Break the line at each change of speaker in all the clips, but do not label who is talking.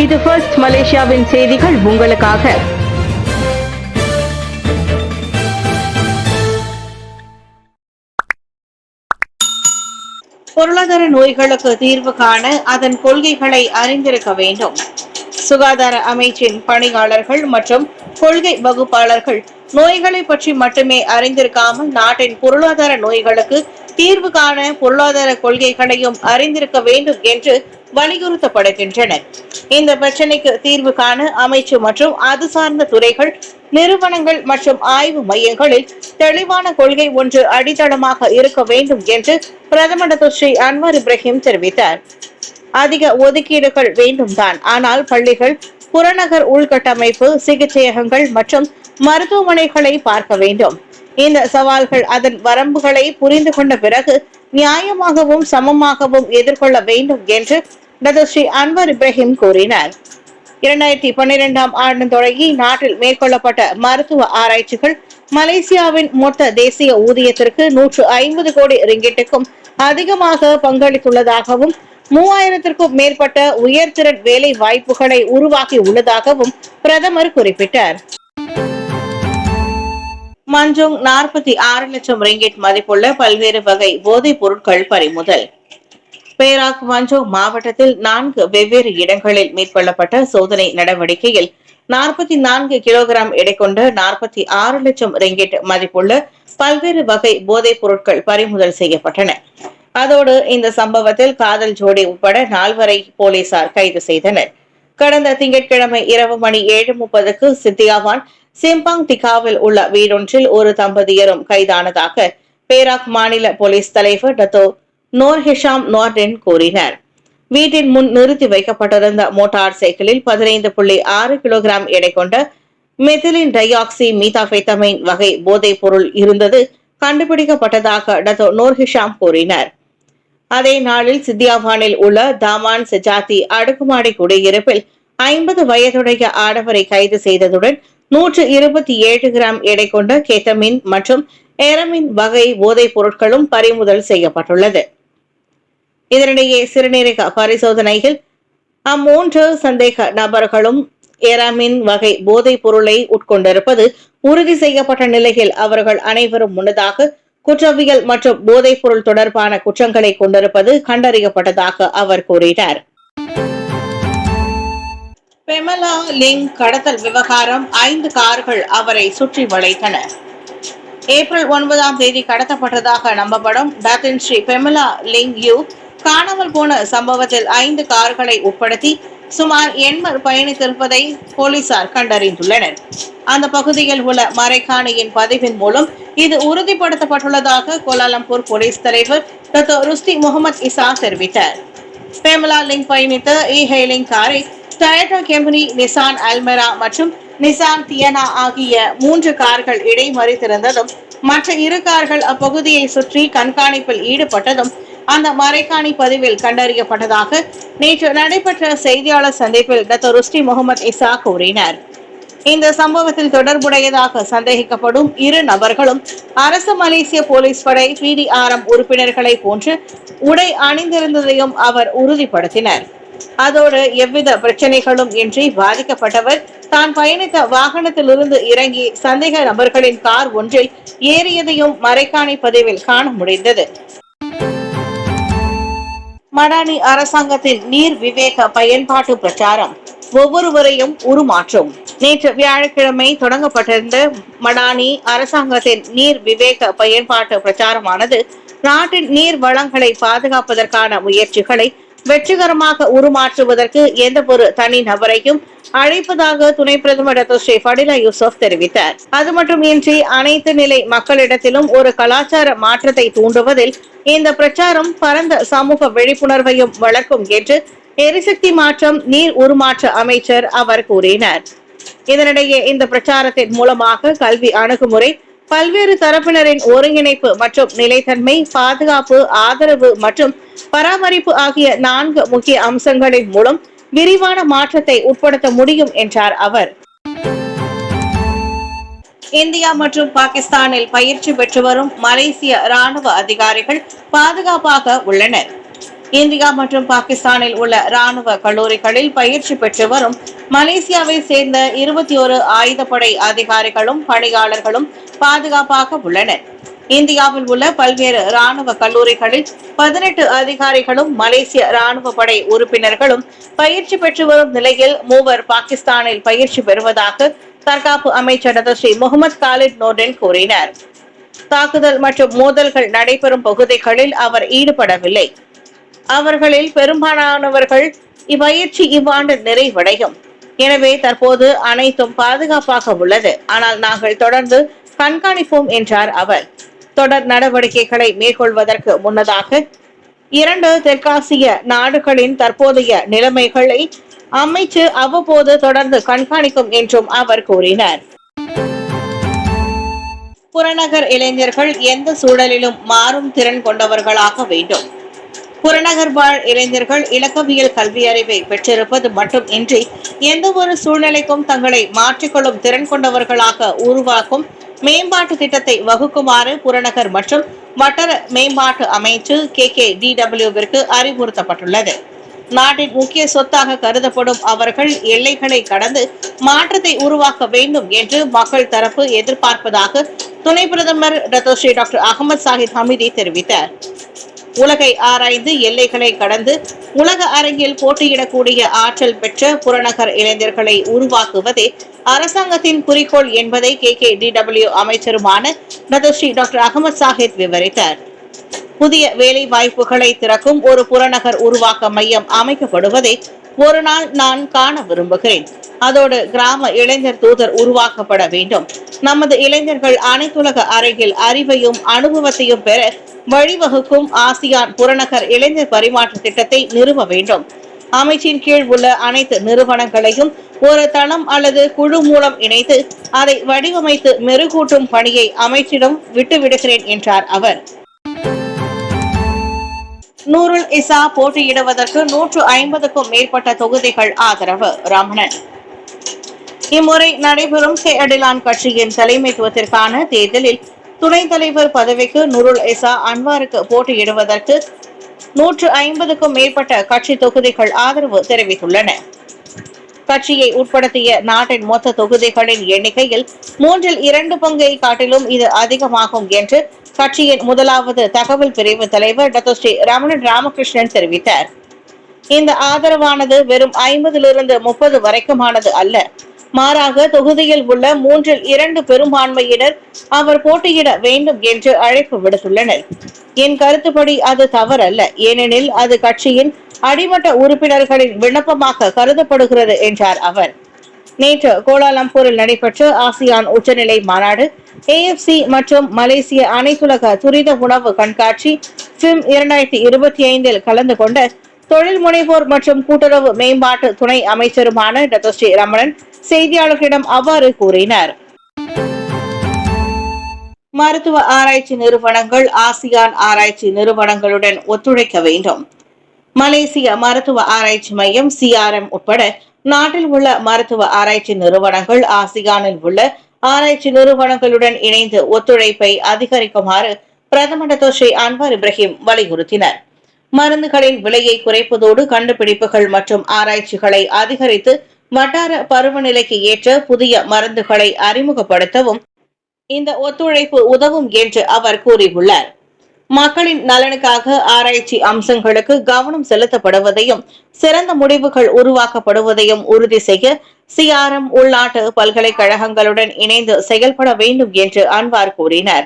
இது ஃபர்ஸ்ட் மலேசியாவின் செய்திகள் உங்களுக்காக. பொருளாதார நோய்களுக்கு தீர்வு காண அதன் கொள்கைகளை அறிந்திருக்க வேண்டும். சுகாதார அமைச்சின் பணியாளர்கள் மற்றும் கொள்கை வகுப்பாளர்கள் நோய்களை பற்றி மட்டுமே அறிந்திருக்காமல் நாட்டின் பொருளாதார நோய்களுக்கு தீர்வு காண பொருளாதார கொள்கைகளையும் அறிந்திருக்க வேண்டும் என்று வலியுறுத்தப்படுகின்றனர். இந்த பிரச்சினைக்கு தீர்வு காண அமைச்சு மற்றும் அது சார்ந்த துறைகள், நிறுவனங்கள் மற்றும் ஆய்வு மையங்களில் தெளிவான கொள்கை ஒன்று அடித்தளமாக இருக்க வேண்டும் என்று பிரதமர் ஸ்ரீ அன்வார் இப்ராஹிம் தெரிவித்தார். அதிக ஒதுக்கீடுகள் வேண்டும் தான், ஆனால் பள்ளிகள், புறநகர் உள்கட்டமைப்பு, சிகிச்சையகங்கள் மற்றும் மருத்துவமனைகளை பார்க்க வேண்டும். இந்த சவால்கள் அதன் வரம்புகளை புரிந்து கொண்ட பிறகு நியாயமாகவும் சமமாகவும் எதிர்கொள்ள வேண்டும் என்று ஸ்ரீ அன்வார் இப்ராஹிம் கூறினார். 2012ஆம் ஆண்டு தொடங்கி நாட்டில் மேற்கொள்ளப்பட்ட மருத்துவ ஆராய்ச்சிகள் மலேசியாவின் மொத்த தேசிய ஊதியத்திற்கு 150 கோடி ரிங்கிட்டுக்கும் அதிகமாக பங்களித்துள்ளதாகவும் 3000க்கும் மேற்பட்ட உயர்திறன் வேலை வாய்ப்புகளை உருவாக்கி உள்ளதாகவும் பிரதமர் குறிப்பிட்டார். மஞ்சோங் 46 லட்சம் ரிங்கிட் மதிப்புள்ள பல்வேறு வகை போதைப் பொருட்கள் பறிமுதல். பேராக் மஞ்சோங் மாவட்டத்தில் 4 வெவ்வேறு இடங்களில் மேற்கொள்ளப்பட்ட சோதனை நடவடிக்கையில் 44 கிலோகிராம் எடை கொண்ட 46 லட்சம் ரிங்கிட் மதிப்புள்ள பல்வேறு வகை போதைப் பொருட்கள் பறிமுதல் செய்யப்பட்டன. அதோடு இந்த சம்பவத்தில் காதல் ஜோடி உட்பட 4வரை போலீசார் கைது செய்தனர். கடந்த திங்கட்கிழமை இரவு மணி 7:30க்கு சித்தியாவான் சிம்பாங் டிகாவில் உள்ள வீடொன்றில் ஒரு தம்பதியரும் கைதானதாக பேராக் மாநில போலீஸ் தலைவர் டத்தோ நோர் ஹிஷாம் நோர்டென் கூறினார். வீட்டின் முன் நிறுத்தி வைக்கப்பட்டிருந்த மோட்டார் சைக்கிளில் 15.6 கிலோகிராம் எடை கொண்ட மெத்திலின் டையாக்சி மீதாபெத்தமைன் வகை போதைப் பொருள் இருந்தது கண்டுபிடிக்கப்பட்டதாக டத்தோ நோர் ஹிஷாம் கூறினார். அதே நாளில் சித்தியாவானில் உள்ள தாமான் செஜாத்தி அடுக்குமாடி குடியிருப்பில் 50 வயதுடைய ஆடவரை கைது செய்ததுடன் 127 கிராம் எடை கொண்ட கேத்தமின் மற்றும் எரமின் வகை போதைப் பொருட்களும் பறிமுதல் செய்யப்பட்டுள்ளது. இதனிடையே சிறுநீரக பரிசோதனையில் அம்மூன்று சந்தேக நபர்களும் எரமின் வகை போதைப் பொருளை உட்கொண்டிருப்பது உறுதி செய்யப்பட்ட நிலையில் அவர்கள் அனைவரும் முன்னதாக குற்றவியல் மற்றும் போதைப் பொருள் தொடர்பான குற்றங்களை கொண்டிருப்பது கண்டறியப்பட்டதாக அவர் கூறினார். பெமலா லிங் கடத்தல் விவகாரம் 5 கார்கள் அவரை சுற்றி வளைத்தன. ஏப்ரல் 9ஆம் தேதி கடத்தப்பட்டதாக நம்பப்படும் டாத்தின் ஸ்ரீ பெமலா லிங் யூ காணாமல் போன சம்பவத்தில் 5 கார்களை உட்படுத்தி சுமார் 80 பயணித்திருப்பதை போலீசார் கண்டறிந்துள்ளனர். அந்த பகுதியில் உள்ள மறைக்காணியின் பதிவின் மூலம் இது உறுதிப்படுத்தப்பட்டுள்ளதாக கோலாலம்பூர் போலீஸ் தலைவர் டாக்டர் ருஸ்டி முகமது இசா தெரிவித்தார். பெமலா லிங் பயணித்த இ-ஹெயிலிங் காரை டொயோட்டா கம்பெனி, நிசான் அல்மெரா மற்றும் நிசான் தியனா ஆகிய 3 கார்கள் இடைமறித்திருந்ததும் மற்ற 2 கார்கள் அப்பகுதியை சுற்றி கண்காணிப்பில் ஈடுபட்டதும் அந்த மறைக்காணி பதிவில் கண்டறியப்பட்டதாக நேற்று நடைபெற்ற செய்தியாளர் சந்திப்பில் டாக்டர் ருஸ்டி முகமது இசா கூறினார். இந்த சம்பவத்தில் தொடர்புடையதாக சந்தேகிக்கப்படும் 2 நபர்களும் அரசு மலேசிய போலீஸ் படை PDRM உறுப்பினர்களை போன்று உடை அணிந்திருந்ததையும் அவர் உறுதிப்படுத்தினார். அதோடு எவ்வித பிரச்சனைகளும் இன்றி பாதிக்கப்பட்டவர் தான் பயணித்த வாகனத்திலிருந்து இறங்கி சந்தேக நபர்களின் கார் ஒன்றில் ஏறியதையும் மறைக்காணி பதிவில் காண முடிந்தது. மடானி அரசாங்கத்தின் நீர் விவேக பயன்பாட்டு பிரச்சாரம் ஒவ்வொருவரையும் உருமாற்றும். நேற்று வியாழக்கிழமை தொடங்கப்பட்டிருந்த மடானி அரசாங்கத்தின் நீர் விவேக பயன்பாட்டு பிரச்சாரமானது நாட்டின் நீர் வளங்களை பாதுகாப்பதற்கான முயற்சிகளை வெற்றிகரமாக உருமாற்றுவதற்கு எந்த ஒரு தனி நபரையும் அழைப்பதாக துணை பிரதமர் டாக்டர் ஸ்ரீ ஃபடிலா யூசுப் தெரிவித்தார். அது மட்டுமின்றி அனைத்து நிலை மக்களிடத்திலும் ஒரு கலாச்சார மாற்றத்தை தூண்டுவதில் இந்த பிரச்சாரம் பரந்த சமூக விழிப்புணர்வையும் வளர்க்கும் என்று எரிசக்தி மாற்றம் நீர் உருமாற்ற அமைச்சர் அவர் கூறினார். இதனிடையே இந்த பிரச்சாரத்தின் மூலமாக கல்வி அணுகுமுறை, பல்வேறு தரப்பினரின் ஒருங்கிணைப்பு மற்றும் நிலைத்தன்மை, பாதுகாப்பு, ஆதரவு மற்றும் பராமரிப்பு ஆகிய 4 முக்கிய அம்சங்களின் மூலம் விரிவான மாற்றத்தை உட்படுத்த முடியும் என்றார் அவர். இந்தியா மற்றும் பாகிஸ்தானில் பயிற்சி பெற்று வரும் மலேசிய ராணுவ அதிகாரிகள் பாதுகாப்பாக உள்ளனர். இந்தியா மற்றும் பாகிஸ்தானில் உள்ள ராணுவ கல்லூரிகளில் பயிற்சி பெற்று வரும் மலேசியாவை சேர்ந்த 21 ஆயுதப்படை அதிகாரிகளும் பணியாளர்களும் பாதுகாப்பாக உள்ளனர். இந்தியாவில் உள்ள பல்வேறு ராணுவ கல்லூரிகளில் 18 அதிகாரிகளும் மலேசிய ராணுவ படை உறுப்பினர்களும் பயிற்சி பெற்று வரும் நிலையில் 3 பாகிஸ்தானில் பயிற்சி பெறுவதாக தற்காப்பு அமைச்சர் ஸ்ரீ முகமது காலித் நோர்டின் கூறினார். தாக்குதல் மற்றும் மோதல்கள் நடைபெறும் பகுதிகளில் அவர் ஈடுபடவில்லை. அவர்களில் பெரும்பாலானவர்கள் இப்பயிற்சி இவ்வாண்டு நிறைவடையும். எனவே தற்போது அனைத்தும் பாதுகாப்பாக உள்ளது. ஆனால் நாங்கள் தொடர்ந்து கண்காணிப்போம் என்றார் அவர். தொடர் நடவடிக்கைகளை மேற்கொள்வதற்கு முன்னதாக 2 தெற்காசிய நாடுகளின் தற்போதைய நிலைமைகளை அமைச்சு அவ்வப்போது தொடர்ந்து கண்காணிக்கும் என்றும் அவர் கூறினார். புறநகர் இளைஞர்கள் எந்த சூழலிலும் மாறும் திறன் கொண்டவர்களாக வேண்டும். புறநகர் வாழ் இளைஞர்கள் இலக்கவியல் கல்வி அறிவை பெற்றிருப்பது மட்டும் இன்றி எந்த ஒரு சூழ்நிலைக்கும் தங்களை மாற்றிக்கொள்ளும் திறன் கொண்டவர்களாக உருவாக்கும் மேம்பாட்டு திட்டத்தை வகுக்குமாறு புறநகர் மற்றும் வட்டார மேம்பாட்டு அமைச்சு KKDWவிற்கு அறிவுறுத்தப்பட்டுள்ளது. நாட்டின் முக்கிய சொத்தாக கருதப்படும் அவர்கள் எல்லைகளை கடந்து மாற்றத்தை உருவாக்க வேண்டும் என்று மக்கள் தரப்பு எதிர்பார்ப்பதாக துணை பிரதமர் ஸ்ரீ டாக்டர் அகமது சாஹித் ஹமீதி தெரிவித்தார். உலகை ஆராய்ந்து எல்லைகளை கடந்து உலக அரங்கில் போட்டியிடக்கூடிய ஆற்றல் பெற்ற புறநகர் இளைஞர்களை உருவாக்குவதே அரசாங்கத்தின் குறிக்கோள் என்பதை KKDW அமைச்சருமான ஸ்ரீ டாக்டர் அகமது சாஹித் விவரித்தார். புதிய வேலை வாய்ப்புகளை திறக்கும் ஒரு புறநகர் உருவாக்க மையம் அமைக்கப்படுவதை ஒரு நாள் நான் காண விரும்புகிறேன். அதோடு கிராம இளைஞர் தூதர் உருவாக்கப்பட வேண்டும். நமது இளைஞர்கள் அனைத்துலக அரங்கில் அறிவையும் அனுபவத்தையும் பெற வழிவகுக்கும் ஆசியான் புறநகர் இளைஞர் பரிமாற்ற திட்டத்தை நிறுவ வேண்டும். அமைச்சின் கீழ் உள்ள அனைத்து நிறுவனங்களையும் ஒரு தளம் அல்லது குழு மூலம் இணைத்து அதை வடிவமைத்து மெருகூட்டும் பணியை அமைச்சிடம் விட்டுவிடுகிறேன் என்றார் அவர். நூருல் இசா போட்டியிடுவதற்கு 150க்கும் மேற்பட்ட தொகுதிகள் ஆதரவு. ரமணன். இம்முறை நடைபெறும் கெஅடிலான் கட்சியின் தலைமைத்துவத்திற்கான தேர்தலில் துணைத் தலைவர் பதவிக்கு நூருல் இசா அன்வாருக்கு போட்டியிடுவதற்கு 150க்கும் மேற்பட்ட கட்சி தொகுதிகள் ஆதரவு தெரிவித்துள்ளன. கட்சியை உட்படுத்திய நாட்டின் மொத்த தொகுதிகளின் எண்ணிக்கையில் 2/3 பங்கை காட்டிலும் இது அதிகமாகும் என்று கட்சியின் முதலாவது தகவல் பிரிவு தலைவர் ஸ்ரீ ரமணன் ராமகிருஷ்ணன் தெரிவித்தார். இந்த ஆதரவானது வெறும் 50லிருந்து 30 வரைக்குமானது அல்ல. மாறாக தொகுதியில் உள்ள 2/3 பெரும்பான்மையினர் அவர் போட்டியிட வேண்டும் என்று அழைப்பு விடுத்துள்ளனர். என் கருத்துப்படி அது தவறல்ல, ஏனெனில் அது கட்சியின் அடிமட்ட உறுப்பினர்களின் விண்ணப்பமாக கருதப்படுகிறது என்றார் அவர். நேற்று கோலாலம்பூரில் நடைபெற்ற ஆசியான் உச்சநிலை மாநாடு, AFC மற்றும் மலேசிய அனைத்துலக துரித உணவு கண்காட்சி FIM 2025 கலந்து கொண்ட தொழில் முனைவோர் மற்றும் கூட்டுறவு மேம்பாட்டு துணை அமைச்சருமான ஸ்ரீ ரமணன் செய்தியாளர்களிடம் அவ்வாறு கூறினார். மருத்துவ ஆராய்ச்சி நிறுவனங்கள் ஆசியான் ஆராய்ச்சி நிறுவனங்களுடன் ஒத்துழைக்க வேண்டும். மலேசிய மருத்துவ ஆராய்ச்சி மையம் CRM உட்பட நாட்டில் உள்ள மருத்துவ ஆராய்ச்சி நிறுவனங்கள் ஆசியானில் உள்ள ஆராய்ச்சி நிறுவனங்களுடன் இணைந்து ஒத்துழைப்பை அதிகரிக்குமாறு பிரதமர் ஸ்ரீ அன்வார் இப்ராஹிம் வலியுறுத்தினர். மருந்துகளின் விலையை குறைப்பதோடு கண்டுபிடிப்புகள் மற்றும் ஆராய்ச்சிகளை அதிகரித்து வட்டார பருவநிலைக்கு ஏற்ற புதிய மருந்துகளை அறிமுகப்படுத்தவும் இந்த ஒத்துழைப்பு உதவும் என்று அவர் கூறியுள்ளார். மக்களின் நலனுக்காக ஆராய்ச்சி அம்சங்களுக்கு கவனம் செலுத்தப்படுவதையும் சிறந்த முடிவுகள் உருவாக்கப்படுவதையும் உறுதி செய்ய CRM உள்நாட்டு பல்கலைக்கழகங்களுடன் இணைந்து செயல்பட வேண்டும் என்று அன்வார் கூறினார்.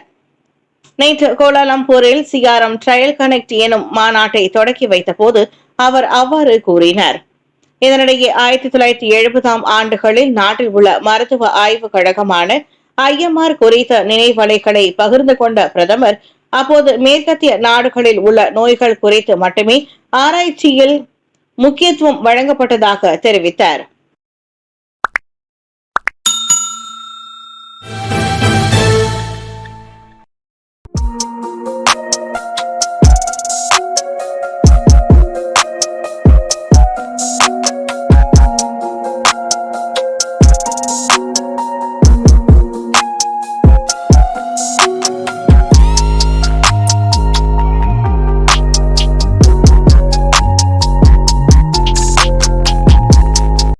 நேற்று கோலாலம்பூரில் CRM ட்ரையல் கனெக்ட் எனும் மாநாட்டை தொடக்கி வைத்த போது அவர் அவ்வாறு கூறினார். இதனிடையே 1970ஆம் ஆண்டுகளில் நாட்டில் உள்ள மருத்துவ ஆய்வு கழகமான IMR குறித்த நினைவலைகளை பகிர்ந்து கொண்ட பிரதமர், அப்போது மேற்கத்திய நாடுகளில் உள்ள நோய்கள் குறித்து மட்டுமே ஆராய்ச்சியில் முக்கியத்துவம் வழங்கப்பட்டதாக தெரிவித்தார்.